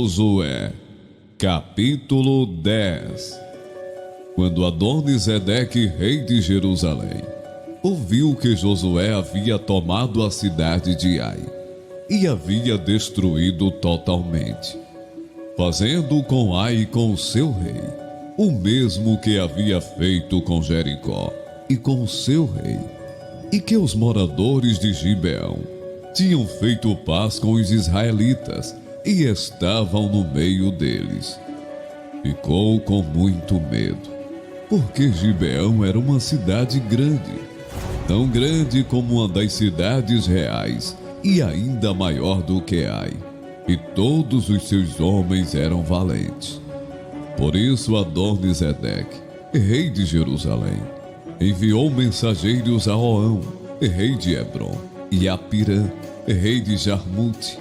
Josué, capítulo 10. Quando Adonisedeque, rei de Jerusalém, ouviu que Josué havia tomado a cidade de Ai e havia destruído totalmente, fazendo com Ai e com o seu rei o mesmo que havia feito com Jericó e com o seu rei, e que os moradores de Gibeão tinham feito paz com os israelitas e estavam no meio deles, ficou com muito medo, porque Gibeão era uma cidade grande, tão grande como uma das cidades reais e ainda maior do que Ai, e todos os seus homens eram valentes. Por isso Adonisedeque, rei de Jerusalém, enviou mensageiros a Oão, rei de Hebrom, e a Pirã, rei de Jarmute,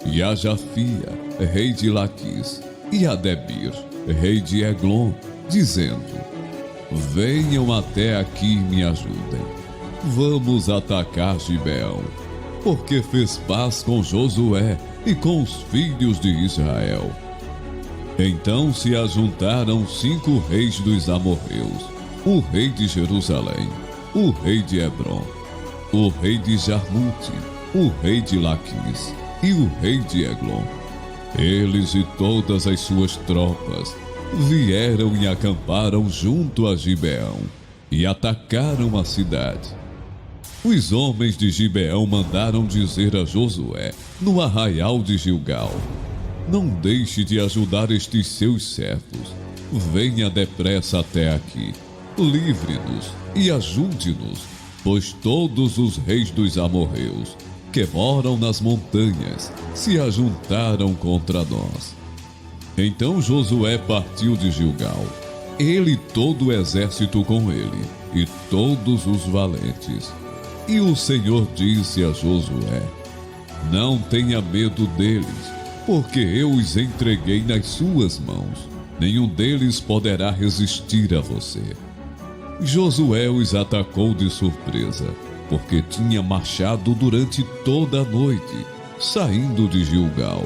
e a Jafia, rei de Laquis, e a Debir, rei de Eglon, dizendo: venham até aqui e me ajudem. Vamos atacar Gibeão, porque fez paz com Josué e com os filhos de Israel. Então se ajuntaram 5 reis dos amorreus, o rei de Jerusalém, o rei de Hebrom, o rei de Jarmute, o rei de Laquis e o rei de Eglon. Eles e todas as suas tropas vieram e acamparam junto a Gibeão e atacaram a cidade. Os homens de Gibeão mandaram dizer a Josué no arraial de Gilgal: não deixe de ajudar estes seus servos. Venha depressa até aqui, livre-nos e ajude-nos, pois todos os reis dos amorreus que moram nas montanhas se ajuntaram contra nós. Então Josué partiu de Gilgal, ele e todo o exército com ele, e todos os valentes. E o Senhor disse a Josué: não tenha medo deles, porque eu os entreguei nas suas mãos. Nenhum deles poderá resistir a você. Josué os atacou de surpresa, porque tinha marchado durante toda a noite, saindo de Gilgal.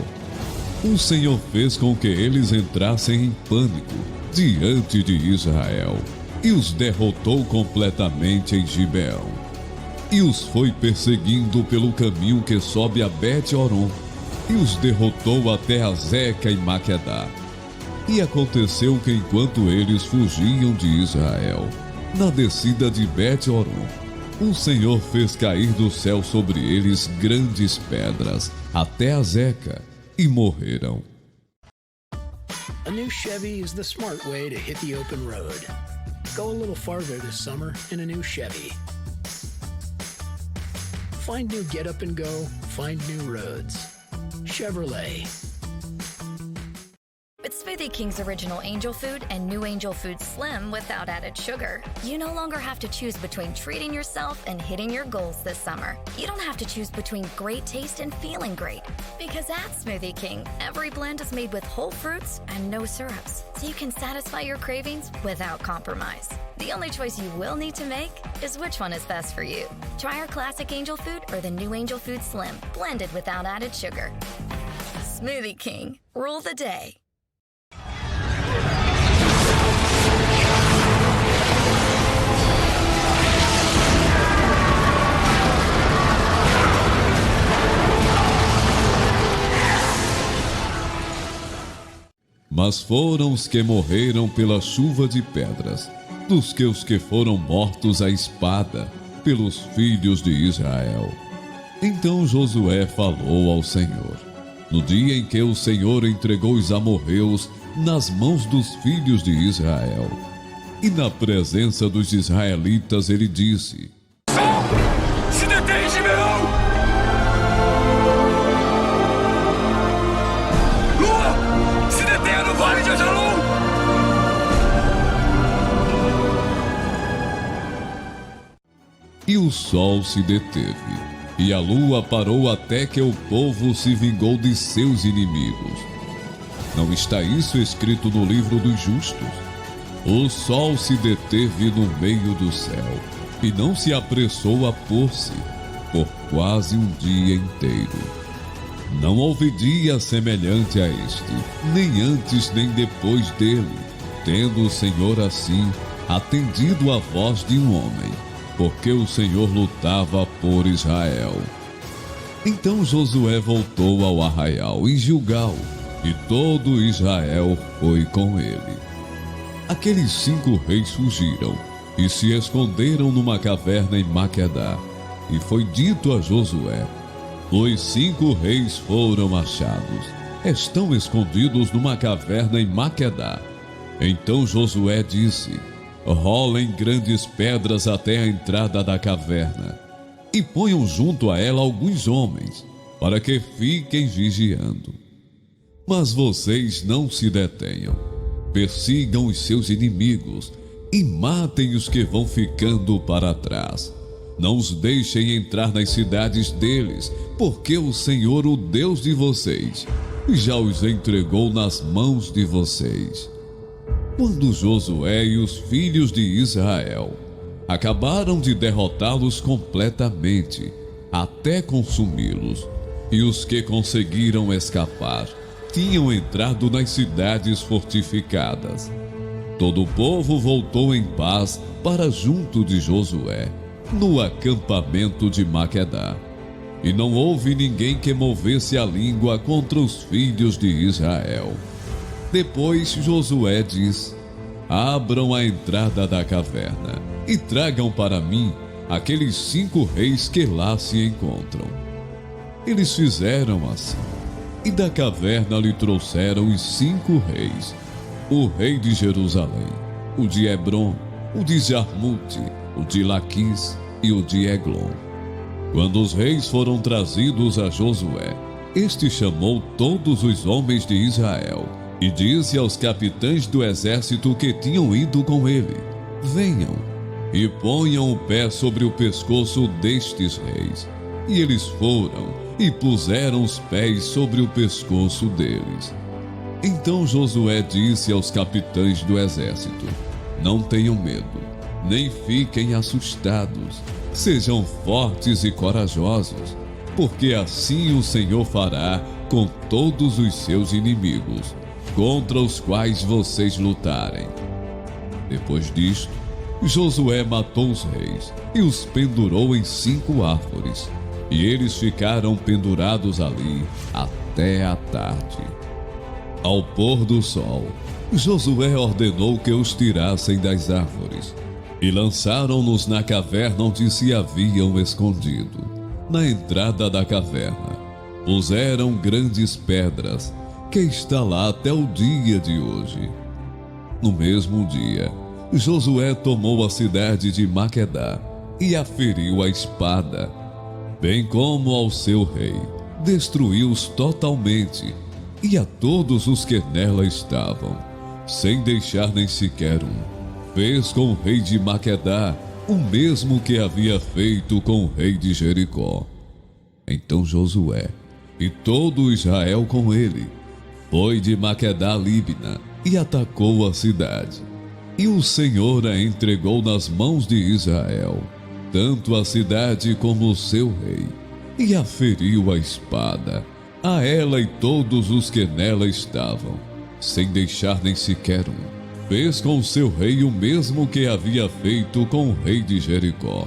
O Senhor fez com que eles entrassem em pânico diante de Israel, e os derrotou completamente em Gibeão. E os foi perseguindo pelo caminho que sobe a Bet-Horon, e os derrotou até Azeca e Maquedá. E aconteceu que enquanto eles fugiam de Israel, na descida de Bet-Horon, o Senhor fez cair do céu sobre eles grandes pedras, até Azeca, e morreram. A new Chevy is the smart way to hit the open road. Go a little farther this summer in a new Chevy. Find new get up and go, find new roads. Chevrolet. With Smoothie King's original Angel Food and new Angel Food Slim without added sugar, you no longer have to choose between treating yourself and hitting your goals this summer. You don't have to choose between great taste and feeling great. Because at Smoothie King, every blend is made with whole fruits and no syrups, so you can satisfy your cravings without compromise. The only choice you will need to make is which one is best for you. Try our classic Angel Food or the new Angel Food Slim, blended without added sugar. Smoothie King, rule the day. Mas foram os que morreram pela chuva de pedras, dos que os que foram mortos à espada, pelos filhos de Israel. Então Josué falou ao Senhor, no dia em que o Senhor entregou os amorreus nas mãos dos filhos de Israel. E na presença dos israelitas ele disse: Sol, se detém, Gibeão! Lua, se detenha no vale de Ajalon! E o sol se deteve, e a lua parou até que o povo se vingou de seus inimigos. Não está isso escrito no livro dos justos? O sol se deteve no meio do céu, e não se apressou a pôr-se, por quase um dia inteiro. Não houve dia semelhante a este, nem antes nem depois dele, tendo o Senhor assim atendido à voz de um homem, porque o Senhor lutava por Israel. Então Josué voltou ao arraial em Gilgal, e todo Israel foi com ele. Aqueles 5 reis fugiram e se esconderam numa caverna em Maquedá. E foi dito a Josué: os 5 reis foram achados, estão escondidos numa caverna em Maquedá. Então Josué disse: rolem grandes pedras até a entrada da caverna, e ponham junto a ela alguns homens, para que fiquem vigiando. Mas vocês não se detenham, persigam os seus inimigos e matem os que vão ficando para trás. Não os deixem entrar nas cidades deles, porque o Senhor, o Deus de vocês, já os entregou nas mãos de vocês. Quando Josué e os filhos de Israel acabaram de derrotá-los completamente, até consumi-los, e os que conseguiram escapar tinham entrado nas cidades fortificadas, todo o povo voltou em paz para junto de Josué, no acampamento de Maquedá. E não houve ninguém que movesse a língua contra os filhos de Israel. Depois Josué diz: abram a entrada da caverna e tragam para mim aqueles 5 reis que lá se encontram. Eles fizeram assim, e da caverna lhe trouxeram os 5 reis: o rei de Jerusalém, o de Hebron, o de Jarmute, o de Laquis e o de Eglon. Quando os reis foram trazidos a Josué, este chamou todos os homens de Israel e disse aos capitães do exército que tinham ido com ele: venham e ponham o pé sobre o pescoço destes reis. E eles foram e puseram os pés sobre o pescoço deles. Então Josué disse aos capitães do exército: não tenham medo, nem fiquem assustados. Sejam fortes e corajosos, porque assim o Senhor fará com todos os seus inimigos, contra os quais vocês lutarem. Depois disto, Josué matou os reis e os pendurou em 5 árvores, e eles ficaram pendurados ali até a tarde. Ao pôr do sol, Josué ordenou que os tirassem das árvores e lançaram-nos na caverna onde se haviam escondido. Na entrada da caverna, puseram grandes pedras, que está lá até o dia de hoje. No mesmo dia, Josué tomou a cidade de Maquedá e a feriu à espada, bem como ao seu rei, destruiu-os totalmente, e a todos os que nela estavam, sem deixar nem sequer um. Fez com o rei de Maquedá o mesmo que havia feito com o rei de Jericó. Então Josué e todo Israel com ele foi de Maquedá a Líbina e atacou a cidade. E o Senhor a entregou nas mãos de Israel, tanto a cidade como o seu rei, e a feriu à espada, a ela e todos os que nela estavam, sem deixar nem sequer um. Fez com o seu rei o mesmo que havia feito com o rei de Jericó.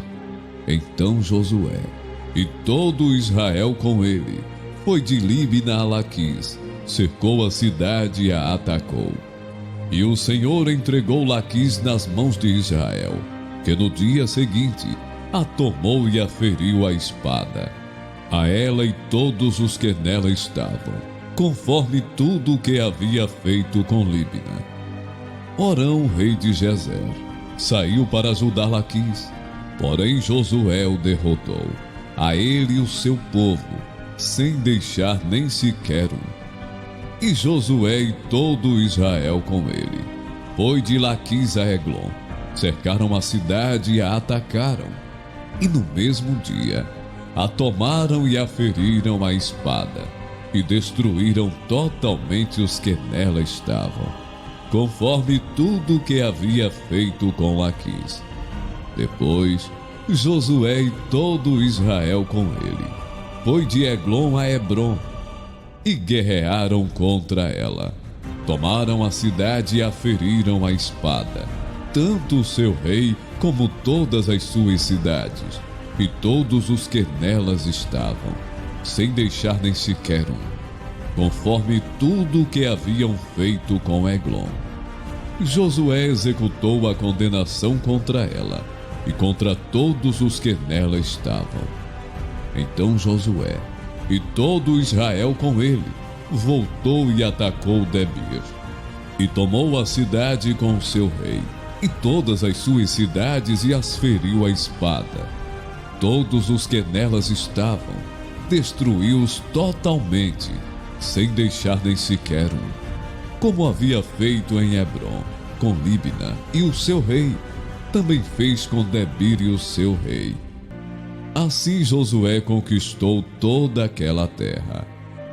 Então Josué e todo Israel com ele foi de Líbina a Laquis, cercou a cidade e a atacou. E o Senhor entregou Laquis nas mãos de Israel, que no dia seguinte a tomou e a feriu à espada, a ela e todos os que nela estavam, conforme tudo o que havia feito com Líbina. Orão, rei de Gezer, saiu para ajudar Laquis, porém Josué o derrotou, a ele e o seu povo, sem deixar nem sequer um. E Josué e todo Israel com ele foi de Laquis a Eglon, cercaram a cidade e a atacaram, e no mesmo dia a tomaram e a feriram à espada, e destruíram totalmente os que nela estavam, conforme tudo que havia feito com Laquis. Depois, Josué e todo Israel com ele foi de Eglon a Hebron, e guerrearam contra ela. Tomaram a cidade e a feriram à espada, tanto o seu rei como todas as suas cidades, e todos os que nelas estavam, sem deixar nem sequer um, conforme tudo o que haviam feito com Eglon. Josué executou a condenação contra ela e contra todos os que nela estavam. Então Josué e todo Israel com ele voltou e atacou Debir, e tomou a cidade com o seu rei e todas as suas cidades e as feriu à espada. Todos os que nelas estavam destruiu-os totalmente, sem deixar nem sequer um, como havia feito em Hebron com Libna e o seu rei, também fez com Debir e o seu rei. Assim Josué conquistou toda aquela terra,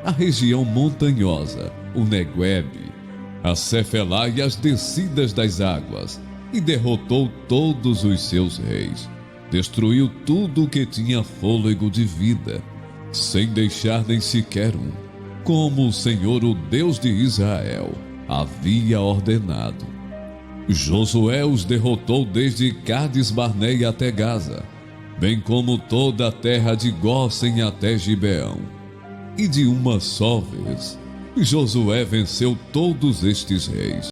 a região montanhosa, o Negueb, a Cefelá e as descidas das águas, e derrotou todos os seus reis. Destruiu tudo o que tinha fôlego de vida, sem deixar nem sequer um, como o Senhor, o Deus de Israel, havia ordenado. Josué os derrotou desde Cades-Barnea até Gaza, bem como toda a terra de Gósen até Gibeão. E de uma só vez, Josué venceu todos estes reis.